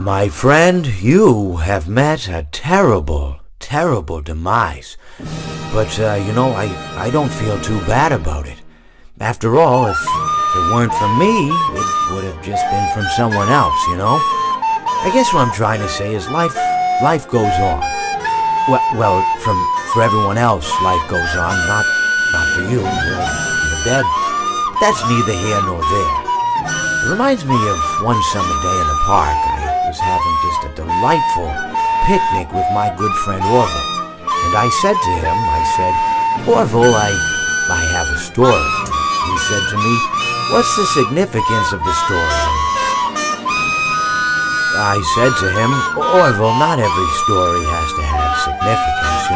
My friend, you have met a terrible, terrible demise. But, I don't feel too bad about it. After all, if it weren't for me, it would have just been from someone else, I guess what I'm trying to say is life goes on. Well, for everyone else, life goes on, not for you. You're dead. That's neither here nor there. It reminds me of one summer day in the park. I was having just a delightful picnic with my good friend Orville. And I said to him, Orville, I have a story. He said to me, what's the significance of the story? I said to him, Orville, not every story has to have significance,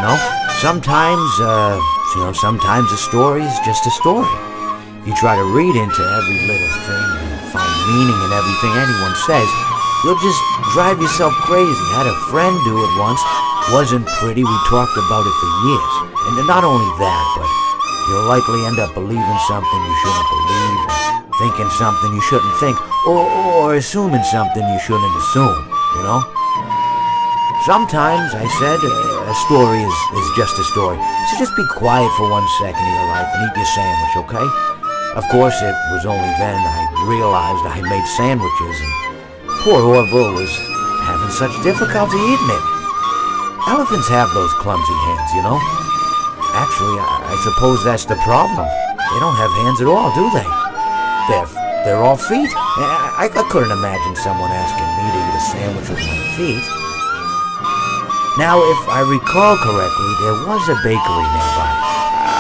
Sometimes a story is just a story. If you try to read into every little thing and find meaning in everything anyone says, you'll just drive yourself crazy. I had a friend do it once. Wasn't pretty. We talked about it for years. And not only that, but you'll likely end up believing something you shouldn't believe, and thinking something you shouldn't think, or assuming something you shouldn't assume, Sometimes, I said, a story is just a story. So just be quiet for 1 second of your life and eat your sandwich, okay? Of course, it was only then I realized I made sandwiches, and poor Orville was having such difficulty eating it. Elephants have those clumsy hands, Actually, I suppose that's the problem. They don't have hands at all, do they? They're all feet. I couldn't imagine someone asking me to eat a sandwich with my feet. Now, if I recall correctly, there was a bakery nearby.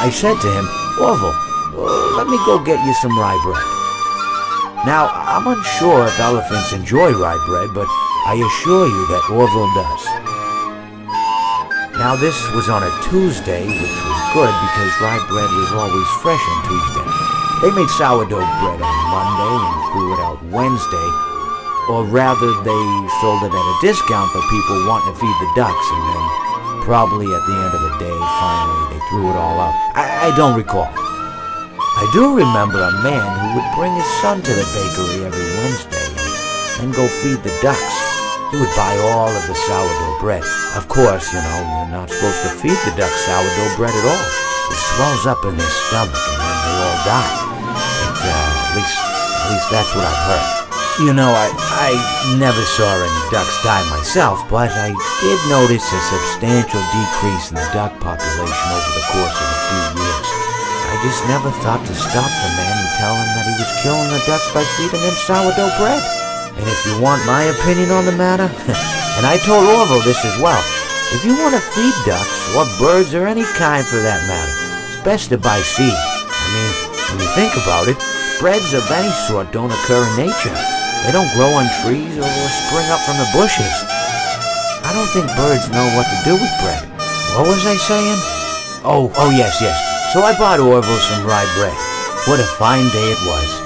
I said to him, Orville, let me go get you some rye bread. Now, I'm unsure if elephants enjoy rye bread, but I assure you that Orville does. Now, this was on a Tuesday, which was good because rye bread was always fresh on Tuesday. They made sourdough bread on Monday and threw it out Wednesday, or rather they sold it at a discount for people wanting to feed the ducks, and then probably at the end of the day, finally they threw it all out. I don't recall. I do remember a man who would bring his son to the bakery every Wednesday and go feed the ducks. He would buy all of the sourdough bread. Of course, you're not supposed to feed the ducks sourdough bread at all. It swells up in their stomach and then they all die. At least that's what I've heard. I never saw any ducks die myself, but I did notice a substantial decrease in the duck population over the course of a few years. I just never thought to stop the man and tell him that he was killing the ducks by feeding them sourdough bread. And if you want my opinion on the matter, and I told Orville this as well, if you want to feed ducks, or birds, or any kind for that matter, it's best to buy seed. I mean, when you think about it, breads of any sort don't occur in nature. They don't grow on trees or spring up from the bushes. I don't think birds know what to do with bread. What was I saying? Oh, yes. So I bought Orville some rye bread. What a fine day it was.